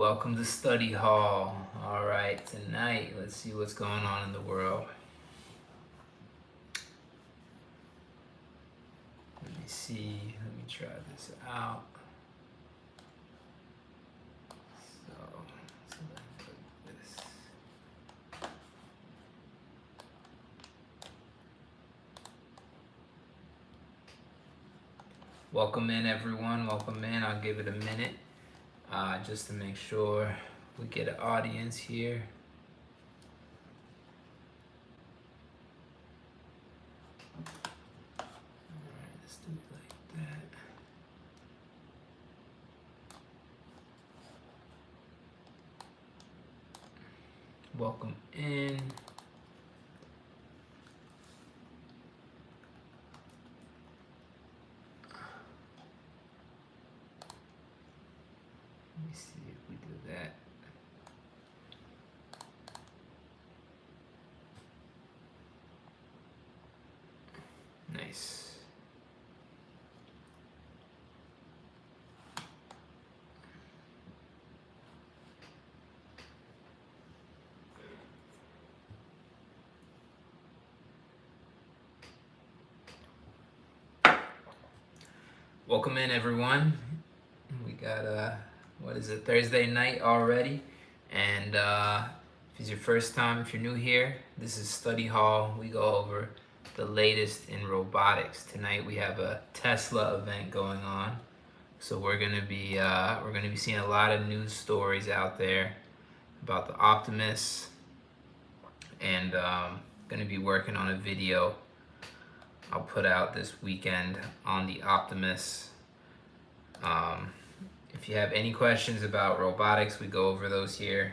Welcome to Study Hall. All right, tonight, let's see what's going on in the world. Let me see. Let me try this out. So let's put this. Welcome in, everyone. Welcome in. I'll give it a minute just to make sure we get an audience here. All right, let's do it like that. Welcome in. Let me see if we do that. Nice. Welcome in, everyone. We got what is it, Thursday night already, and if it's your first time, if you're new here, this is Study Hall. We go over the latest in robotics. Tonight we have a Tesla event going on, so we're gonna be seeing a lot of news stories out there about the Optimus, and gonna be working on a video I'll put out this weekend on the Optimus. If you have any questions about robotics, we go over those here.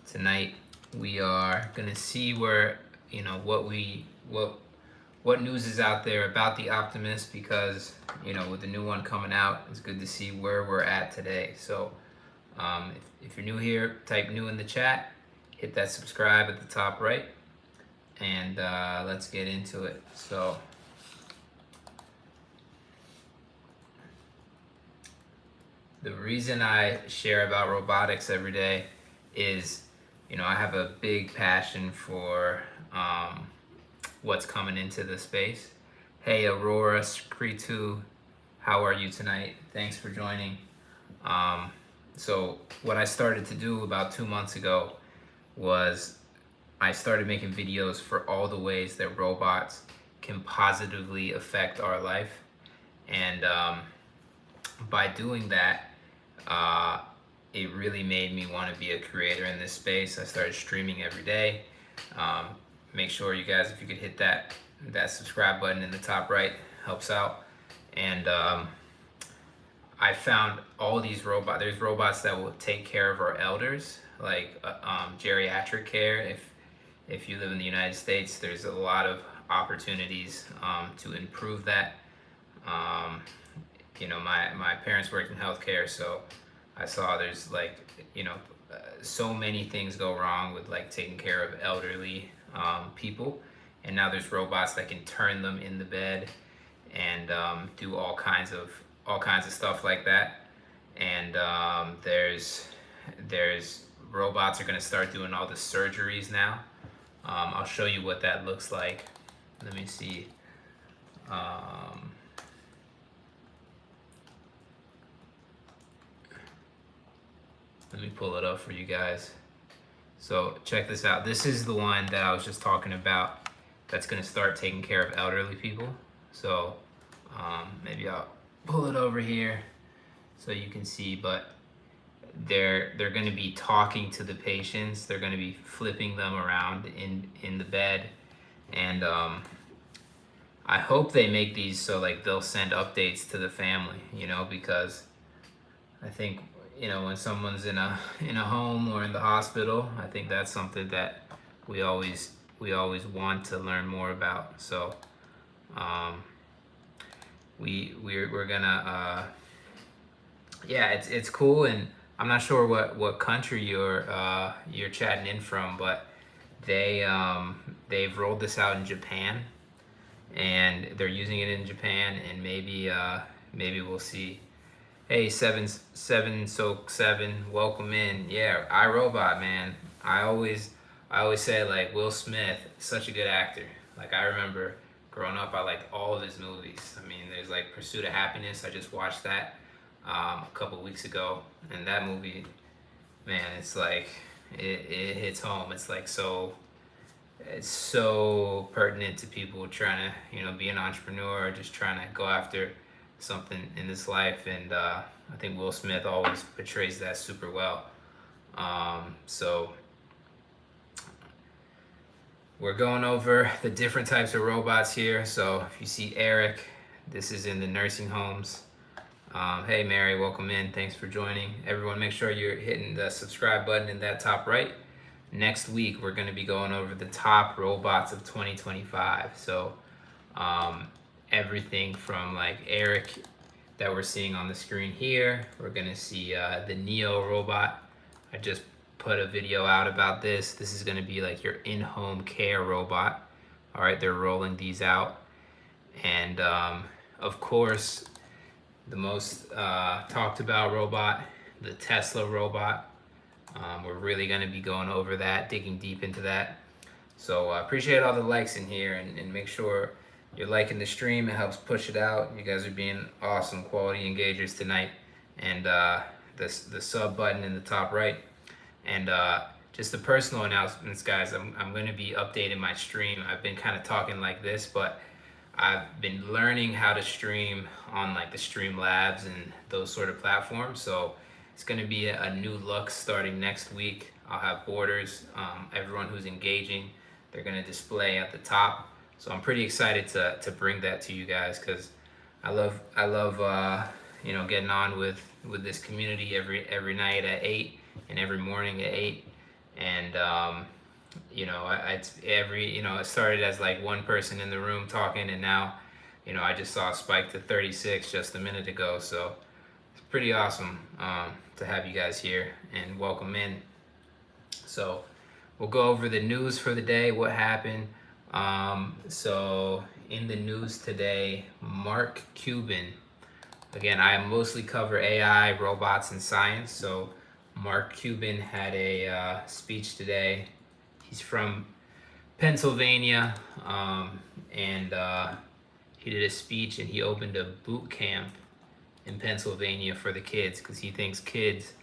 Tonight we are gonna see where, what news is out there about the Optimus, because with the new one coming out, it's good to see where we're at today. So if you're new here, type new in the chat, hit that subscribe at the top right, and let's get into it. So the reason I share about robotics every day is, I have a big passion for what's coming into the space. Hey, Aurora Skritu, how are you tonight? Thanks for joining. So what I started to do about 2 months ago was I started making videos for all the ways that robots can positively affect our life. And by doing that, it really made me want to be a creator in this space. I started streaming every day. Make sure you guys, if you could hit that subscribe button in the top right, helps out. And I found all these robots. There's robots that will take care of our elders, like geriatric care. If you live in the United States, there's a lot of opportunities to improve that. My parents worked in healthcare, so I saw there's so many things go wrong with taking care of elderly people, and now there's robots that can turn them in the bed and do all kinds of stuff like that. And there's robots are going to start doing all the surgeries now. I'll show you what that looks like. Let me see. Let me pull it up for you guys. So check this out. This is the one that I was just talking about that's going to start taking care of elderly people. So maybe I'll pull it over here so you can see, but they're going to be talking to the patients. They're going to be flipping them around in the bed, and I hope they make these so they'll send updates to the family, because I think when someone's in a home or in the hospital, I think that's something that we always want to learn more about. So we're gonna it's cool. And I'm not sure what country you're chatting in from, but they've rolled this out in Japan, and they're using it in Japan, and maybe we'll see Hey, seven soak seven, welcome in. Yeah, iRobot, man. I always say like Will Smith, such a good actor. Like I remember growing up, I liked all of his movies. I mean, there's like Pursuit of Happiness. I just watched that a couple weeks ago, and that movie, man, it's like it hits home. It's so pertinent to people trying to be an entrepreneur or just trying to go after something in this life. And I think Will Smith always portrays that super well. So we're going over the different types of robots here. So if you see Eric, this is in the nursing homes. Hey Mary, welcome in. Thanks for joining. Everyone, make sure you're hitting the subscribe button in that top right. Next week, we're going to be going over the top robots of 2025. So everything from like Eric that we're seeing on the screen here. We're going to see the Neo robot. I just put a video out about this. This is going to be like your in-home care robot. All right, they're rolling these out. And of course, the most talked about robot, the Tesla robot. We're really going to be going over that, digging deep into that. So I appreciate all the likes in here, and make sure you're liking the stream. It helps push it out. You guys are being awesome quality engagers tonight. And the sub button in the top right. And just the personal announcements, guys. I'm going to be updating my stream. I've been kind of talking like this, but I've been learning how to stream on like the Streamlabs and those sort of platforms. So it's going to be a new look starting next week. I'll have borders. Everyone who's engaging, they're going to display at the top. So I'm pretty excited to bring that to you guys, because I love getting on with this community every night at 8 and every morning at 8. And it started as like one person in the room talking, and now I just saw a spike to 36 just a minute ago. So it's pretty awesome to have you guys here, and welcome in. So we'll go over the news for the day, what happened. So in the news today, Mark Cuban, again, I mostly cover AI, robots, and science. So Mark Cuban had a speech today. He's from Pennsylvania, and he did a speech, and he opened a boot camp in Pennsylvania for the kids, because he thinks kids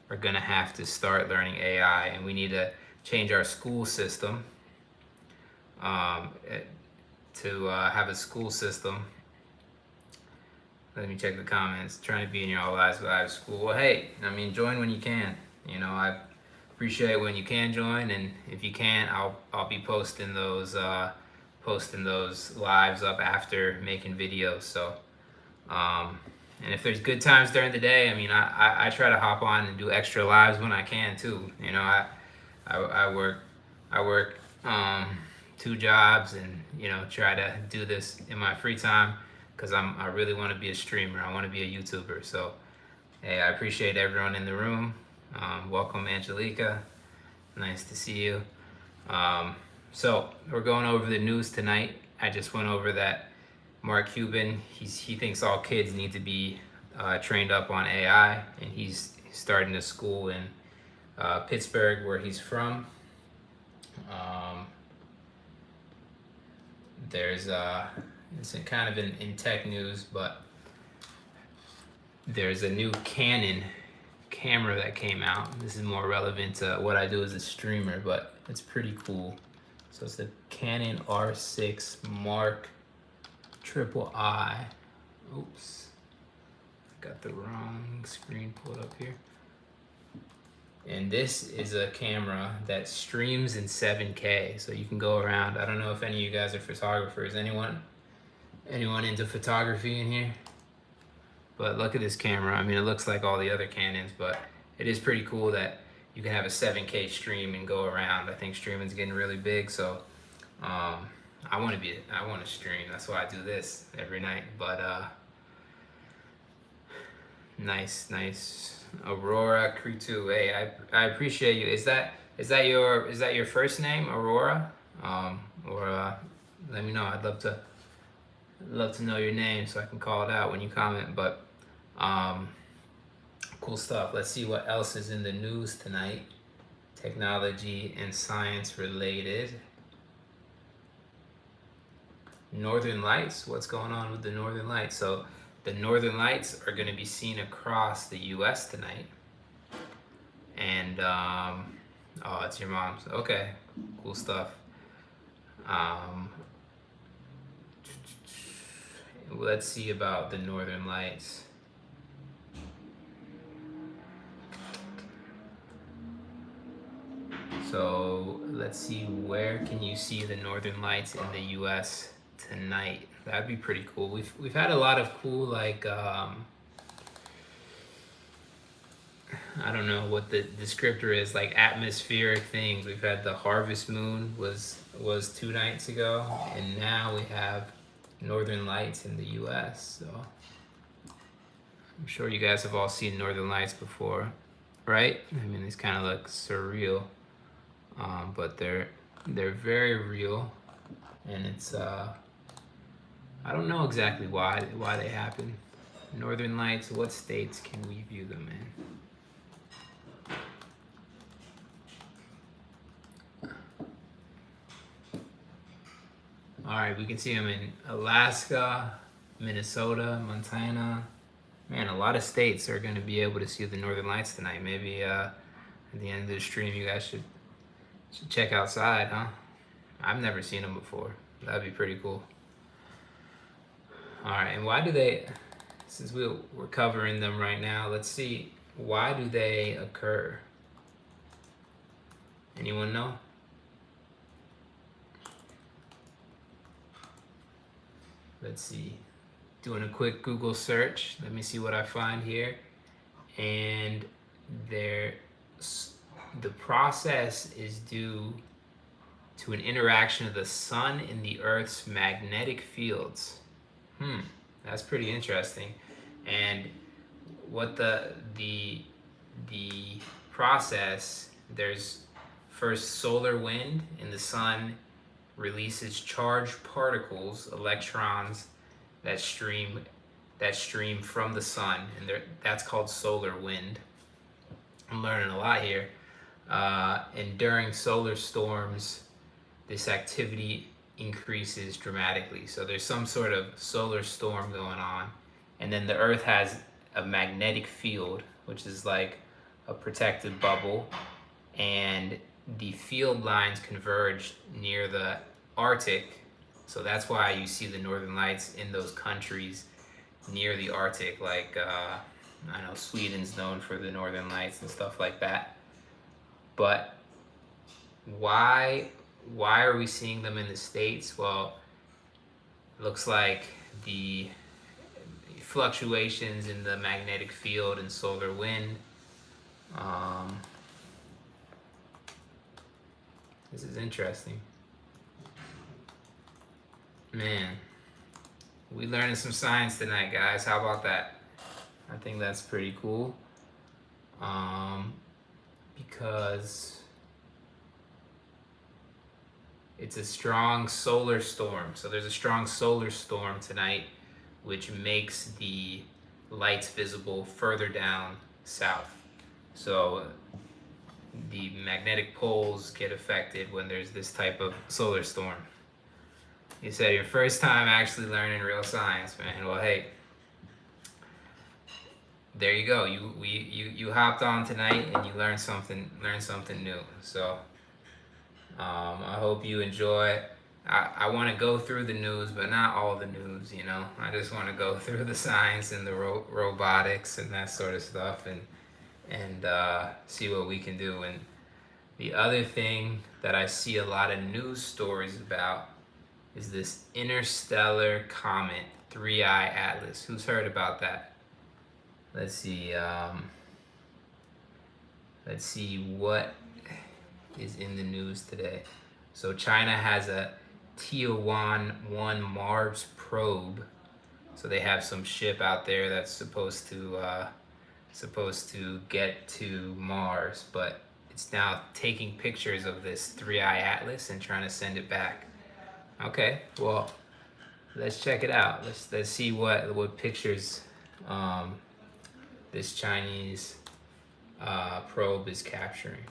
are gonna have to start learning AI, and we need to change our school system to have a school system. Let me check the comments. Trying to be in your all lives live school. Well, hey, I mean, join when you can. I appreciate when you can join, and if you can't, I'll be posting those lives up after making videos. So and if there's good times during the day, I mean, I try to hop on and do extra lives when I can too. I work 2 jobs, and try to do this in my free time, because I really want to be a streamer. I want to be a YouTuber. So hey, I appreciate everyone in the room. Welcome, Angelica. Nice to see you. So we're going over the news tonight. I just went over that Mark Cuban, he thinks all kids need to be trained up on AI, and he's starting a school in Pittsburgh, where he's from. It's kind of in tech news, but there's a new Canon camera that came out. This is more relevant to what I do as a streamer, but it's pretty cool. So it's the Canon R6 Mark III. Oops, got the wrong screen pulled up here. And this is a camera that streams in 7K, so you can go around. I don't know if any of you guys are photographers. Anyone into photography in here? But look at this camera. I mean, it looks like all the other Canons, but it is pretty cool that you can have a 7K stream and go around. I think streaming's getting really big, so I want to stream. That's why I do this every night. But nice. Aurora Kritu. Hey, I appreciate you. Is that your first name, Aurora? Or let me know. I'd love to know your name so I can call it out when you comment. But Cool stuff. Let's see what else is in the news tonight. Technology and science related. Northern Lights. What's going on with the Northern Lights? So the Northern Lights are going to be seen across the U.S. tonight. And oh, it's your mom's. Okay, cool stuff. Let's see about the Northern Lights. So let's see, where can you see the Northern Lights in the U.S. tonight? That'd be pretty cool. We've had a lot of cool, like I don't know what the descriptor is, like atmospheric things. We've had the harvest moon was 2 nights ago, and now we have Northern Lights in the U.S. So I'm sure you guys have all seen Northern Lights before, right? I mean, these kind of look surreal, but they're very real, and it's I don't know exactly why they happen. Northern Lights, what states can we view them in? All right, we can see them in Alaska, Minnesota, Montana. Man, a lot of states are going to be able to see the Northern Lights tonight. Maybe at the end of the stream, you guys should check outside, huh? I've never seen them before. That'd be pretty cool. All right, and why do they, since we're covering them right now, let's see, why do they occur? Anyone know? Let's see. Doing a quick Google search. Let me see what I find here. And the process is due to an interaction of the sun and the Earth's magnetic fields. That's pretty interesting. And what the process, there's first solar wind, and the sun releases charged particles, electrons, that stream from the sun, and that's called solar wind. I'm learning a lot here. And during solar storms, this activity increases dramatically. So there's some sort of solar storm going on, and then the Earth has a magnetic field, which is like a protective bubble, and the field lines converge near the Arctic. So that's why you see the Northern Lights in those countries near the Arctic, like I know Sweden's known for the Northern Lights and stuff like that. But why are we seeing them in the States? Well, it looks like the fluctuations in the magnetic field and solar wind. This is interesting. Man, we learning some science tonight, guys. How about that? I think that's pretty cool. Because it's a strong solar storm. So there's a strong solar storm tonight, which makes the lights visible further down south. So the magnetic poles get affected when there's this type of solar storm. You said your first time actually learning real science, man. Well, hey, there you go. You hopped on tonight and you learned something new. So I hope you enjoy. I want to go through the news, but not all the news. You know, I just want to go through the science and the robotics and that sort of stuff, and see what we can do. And the other thing that I see a lot of news stories about is this interstellar comet 3I Atlas. Who's heard about that? Let's see. Let's see what is in the news today. So China has a Tianwen-1 Mars probe. So they have some ship out there that's supposed to get to Mars, but it's now taking pictures of this 3I Atlas and trying to send it back. Okay, well, let's check it out. Let's see what pictures this Chinese probe is capturing.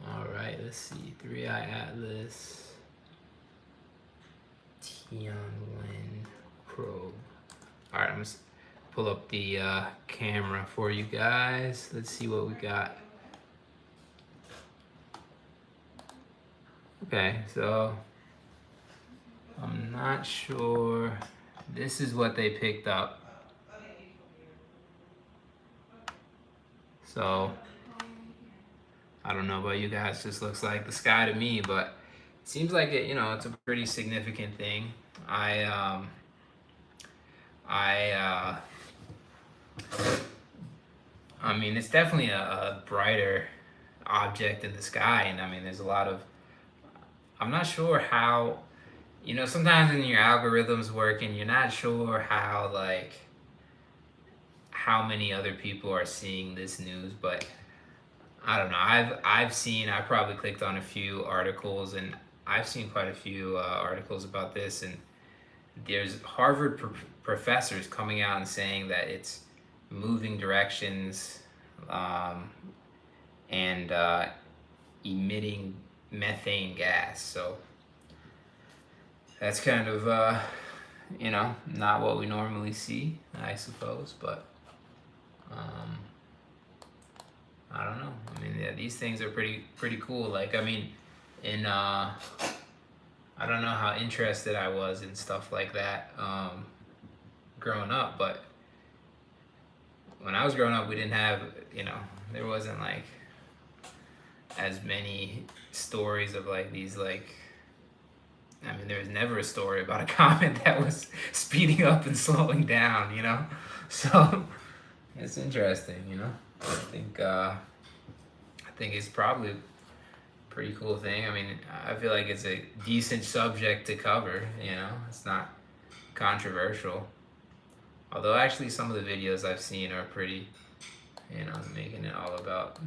All right, let's see. 3i Atlas, Tianwen probe. All right, I'm gonna pull up the camera for you guys. Let's see what we got. Okay, so I'm not sure. This is what they picked up. So I don't know about you guys, just looks like the sky to me, but it seems like it, it's a pretty significant thing. I mean, it's definitely a brighter object in the sky, and I mean, there's a lot of, I'm not sure how, sometimes when your algorithms work and you're not sure how, like, how many other people are seeing this news, but I don't know. I probably clicked on a few articles, and I've seen quite a few articles about this, and there's Harvard professors coming out and saying that it's moving directions and emitting methane gas. So that's kind of not what we normally see, I suppose, but I don't know. I mean, yeah, these things are pretty cool. Like, I mean, I don't know how interested I was in stuff like that growing up, but when I was growing up, we didn't have, there wasn't like as many stories of like these, like, I mean, there was never a story about a comet that was speeding up and slowing down, So it's interesting, I think it's probably a pretty cool thing. I mean, I feel like it's a decent subject to cover, it's not controversial. Although actually some of the videos I've seen are pretty, making it all about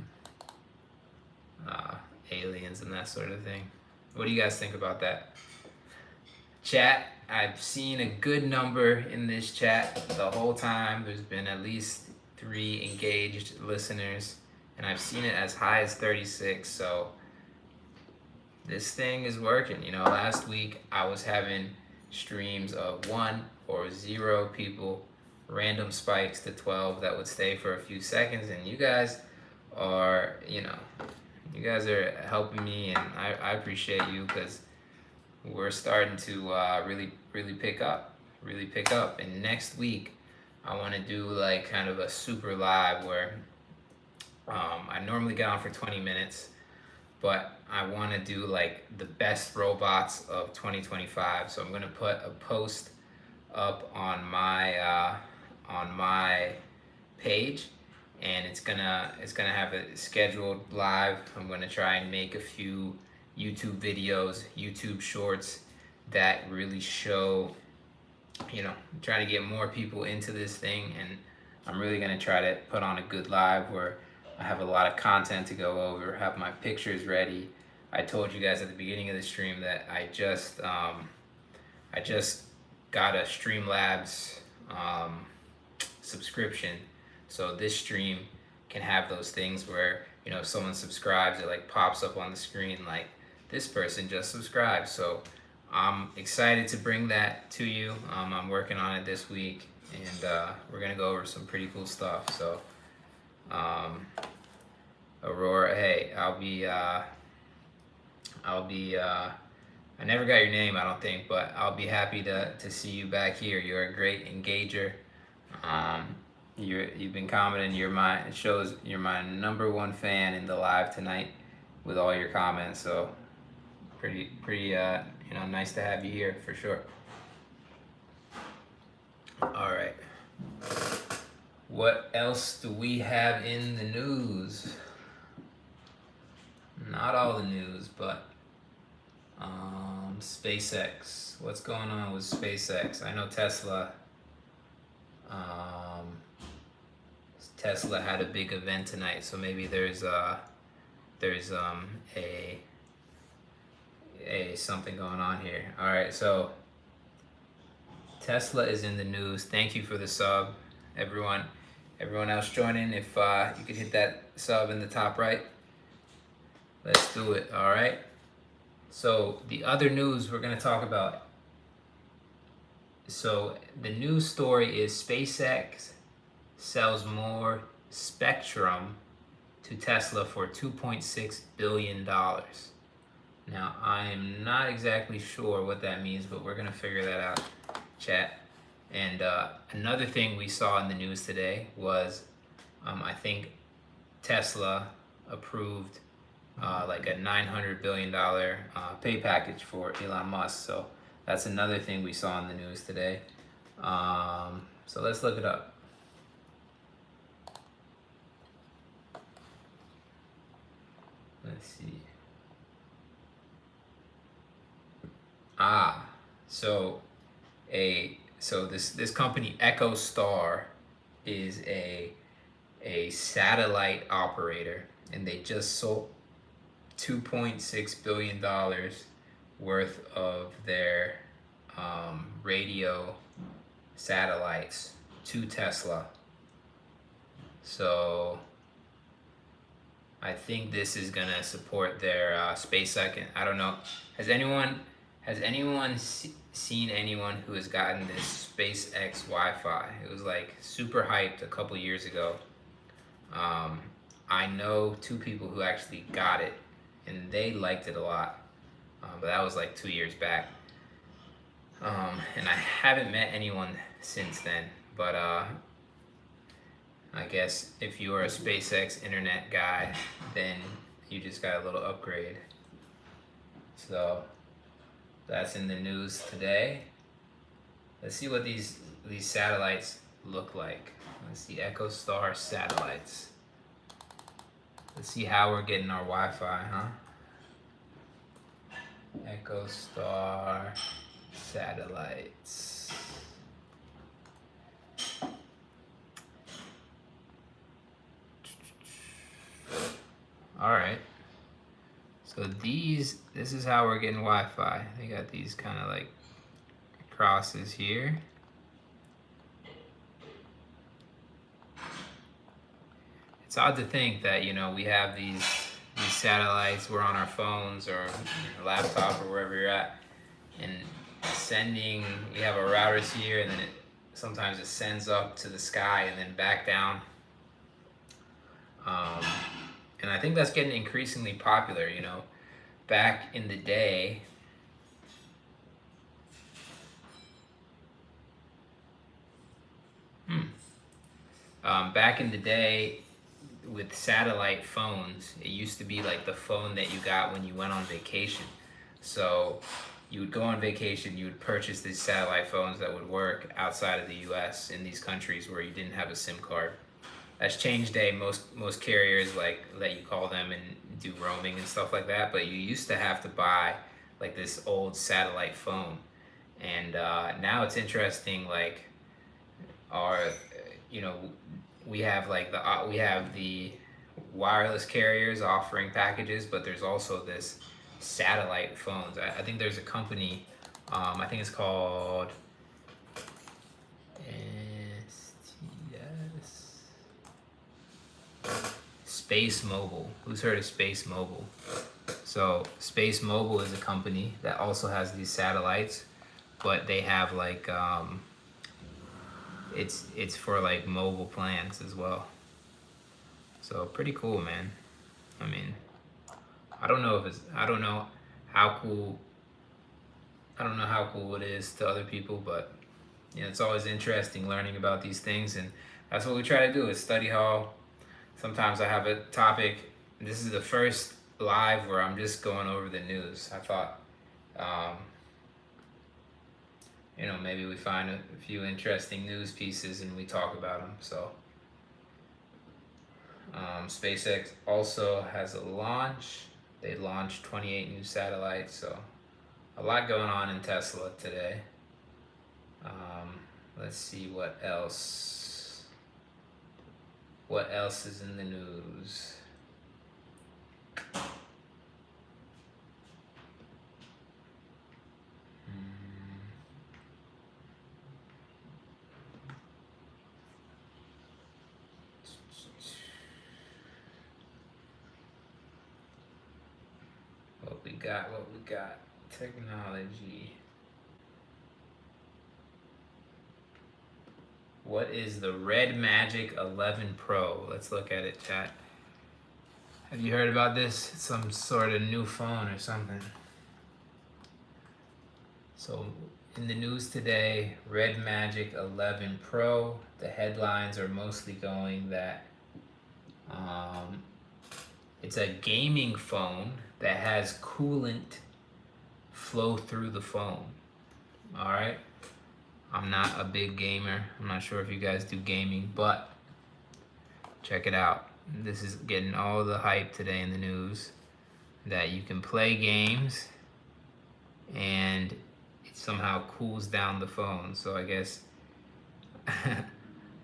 aliens and that sort of thing. What do you guys think about that? Chat, I've seen a good number in this chat the whole time. There's been at least 3 engaged listeners, and I've seen it as high as 36, so this thing is working. Last week I was having streams of 1 or 0 people, random spikes to 12 that would stay for a few seconds, and you guys are, you guys are helping me, and I appreciate you, because we're starting to really pick up, and next week I want to do like kind of a super live where I normally get on for 20 minutes, but I want to do like the best robots of 2025. So I'm going to put a post up on my page, and it's gonna have it scheduled live. I'm going to try and make a few YouTube videos, YouTube shorts that really show, try to get more people into this thing, and I'm really going to try to put on a good live where I have a lot of content to go over, have my pictures ready. I told you guys at the beginning of the stream that I just got a Streamlabs subscription, so this stream can have those things where, if someone subscribes, it like pops up on the screen like this person just subscribed. So I'm excited to bring that to you. I'm working on it this week, and we're gonna go over some pretty cool stuff. So Aurora, hey, I'll be I never got your name, I don't think, but I'll be happy to see you back here. You're a great engager. You've been commenting. It shows you're my #1 fan in the live tonight with all your comments. So pretty nice to have you here for sure. All right. What else do we have in the news? Not all the news, but SpaceX. What's going on with SpaceX? I know Tesla had a big event tonight, so maybe there's something going on here. All right, so Tesla is in the news. Thank you for the sub, everyone. Everyone else joining, if you could hit that sub in the top right. Let's do it, all right? So the other news we're gonna talk about. So the news story is SpaceX sells more Spectrum to Tesla for $2.6 billion. Now, I am not exactly sure what that means, but we're gonna figure that out, chat. And another thing we saw in the news today was, I think Tesla approved like a $900 billion pay package for Elon Musk. So that's another thing we saw in the news today. So let's look it up. Let's see. So this company EchoStar is a satellite operator, and they just sold $2.6 billion worth of their radio satellites to Tesla. So I think this is gonna support their SpaceX. I don't know. Has anyone seen anyone who has gotten this SpaceX Wi-Fi? It was like super hyped a couple years ago. I know two people who actually got it, and they liked it a lot. But that was like 2 years back. And I haven't met anyone since then. But I guess if you are a SpaceX internet guy, then you just got a little upgrade. So that's in the news today. Let's see what these satellites look like. Let's see, EchoStar satellites. Let's see how we're getting our Wi-Fi, huh? EchoStar satellites. All right. So this is how we're getting Wi-Fi. They got these kind of like crosses here. It's odd to think that, you know, we have these satellites, we're on our phones or your laptop or wherever you're at, and sending, we have our routers here, and then sometimes it sends up to the sky and then back down. And I think that's getting increasingly popular, you know. Back in the day, with satellite phones, it used to be like the phone that you got when you went on vacation. So you would go on vacation, you would purchase these satellite phones that would work outside of the US in these countries where you didn't have a SIM card. That's changed today. Most carriers like let you call them and do roaming and stuff like that, but you used to have to buy like this old satellite phone. And now it's interesting, like you know, we have like the wireless carriers offering packages, but there's also this satellite phones. I think there's a company, I think it's called Space Mobile. Who's heard of Space Mobile? So Space Mobile is a company that also has these satellites, but they have like it's for like mobile plans as well. So pretty cool, man. I mean, I don't know how cool it is to other people, but you know, it's always interesting learning about these things, and that's what we try to do is study hall. Sometimes I have a topic. This is the first live where I'm just going over the news. I thought, you know, maybe we find a few interesting news pieces and we talk about them. So SpaceX also has a launch. They launched 28 new satellites, so a lot going on in Tesla today. Let's see what else. What else is in the news? What we got? Technology. What is the Red Magic 11 Pro? Let's look at it, chat. Have you heard about this? It's some sort of new phone or something. So in the news today, Red Magic 11 Pro. The headlines are mostly going that it's a gaming phone that has coolant flow through the phone. All right. I'm not a big gamer. I'm not sure if you guys do gaming, but check it out. This is getting all the hype today in the news that you can play games and it somehow cools down the phone. So I guess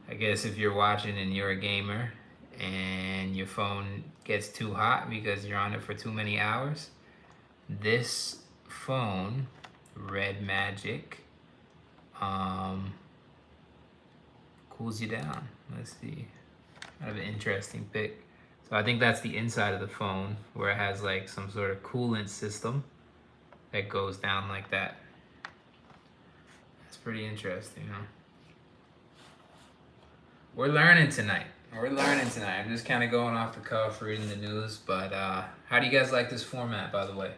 if you're watching and you're a gamer and your phone gets too hot because you're on it for too many hours, this phone, Red Magic, cools you down. Let's see. I have an interesting pic. So I think that's the inside of the phone where it has like some sort of coolant system that goes down like that. That's pretty interesting, huh? We're learning tonight. I'm just kind of going off the cuff, reading the news. But how do you guys like this format, by the way?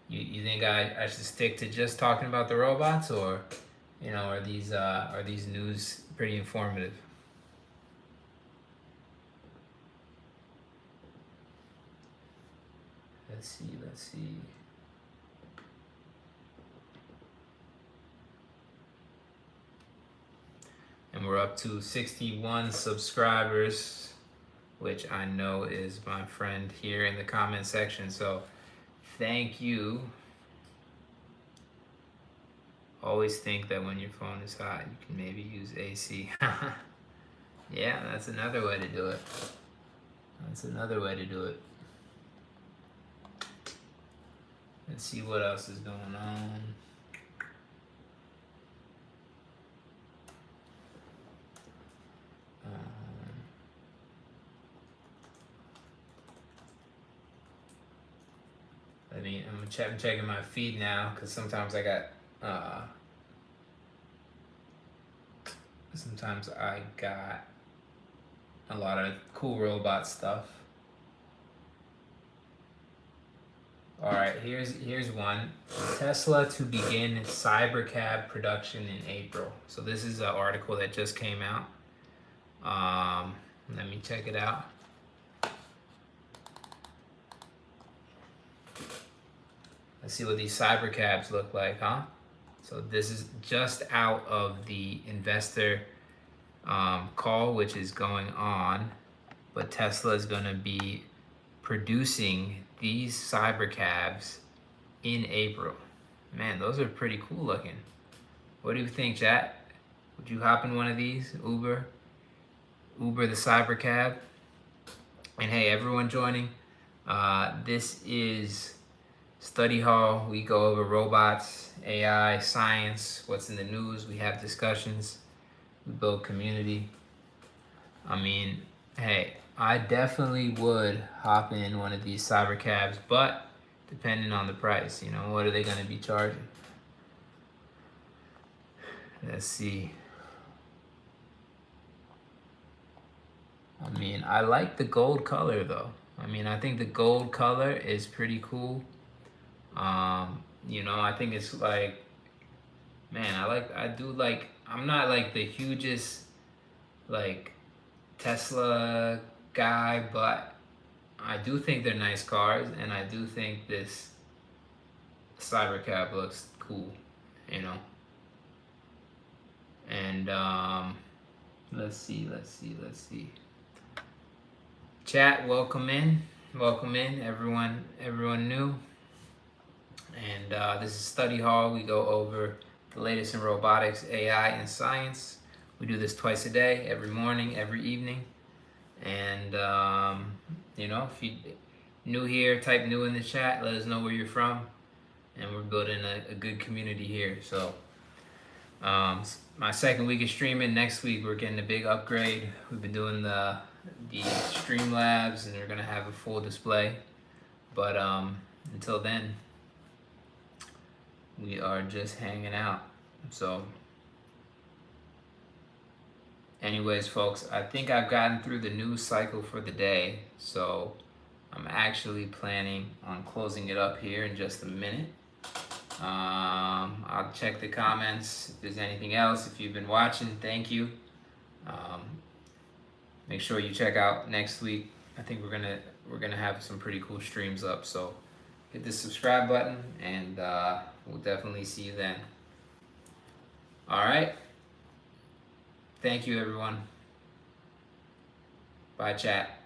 You think I should stick to just talking about the robots, or are these news pretty informative? Let's see. And we're up to 61 subscribers, which I know is my friend here in the comment section. So thank you. Always think that when your phone is hot, you can maybe use AC. Yeah, that's another way to do it. Let's see what else is going on. I'm checking my feed now because sometimes I got a lot of cool robot stuff. All right, here's one. Tesla to begin Cybercab production in April. So this is an article that just came out. Let me check it out. Let's see what these Cybercabs look like, huh? So this is just out of the investor call, which is going on, but Tesla is going to be producing these Cybercabs in April. Man, those are pretty cool looking. What do you think, chat? Would you hop in one of these? Uber the Cybercab. And hey, everyone joining, this is Study Hall. We go over robots, AI, science, what's in the news. We have discussions. We build community. I mean, hey, I definitely would hop in one of these Cybercabs, but depending on the price, what are they going to be charging? Let's see. I mean, I like the gold color though. I think the gold color is pretty cool. I think it's like, man, I'm not like the hugest like Tesla guy, but I do think they're nice cars, and I do think this Cybercab looks cool, And let's see. Chat, welcome in, everyone new. And this is Study Hall. We go over the latest in robotics, AI, and science. We do this twice a day, every morning, every evening. And if you new here, type new in the chat. Let us know where you're from, and we're building a good community here. So my second week of streaming. Next week we're getting a big upgrade. We've been doing the Streamlabs, and we're gonna have a full display. But until then, we are just hanging out. So, anyways, folks, I think I've gotten through the news cycle for the day. So, I'm actually planning on closing it up here in just a minute. I'll check the comments if there's anything else. If you've been watching, thank you. Make sure you check out next week. I think we're gonna have some pretty cool streams up. So hit the subscribe button, and we'll definitely see you then. All right. Thank you, everyone. Bye, chat.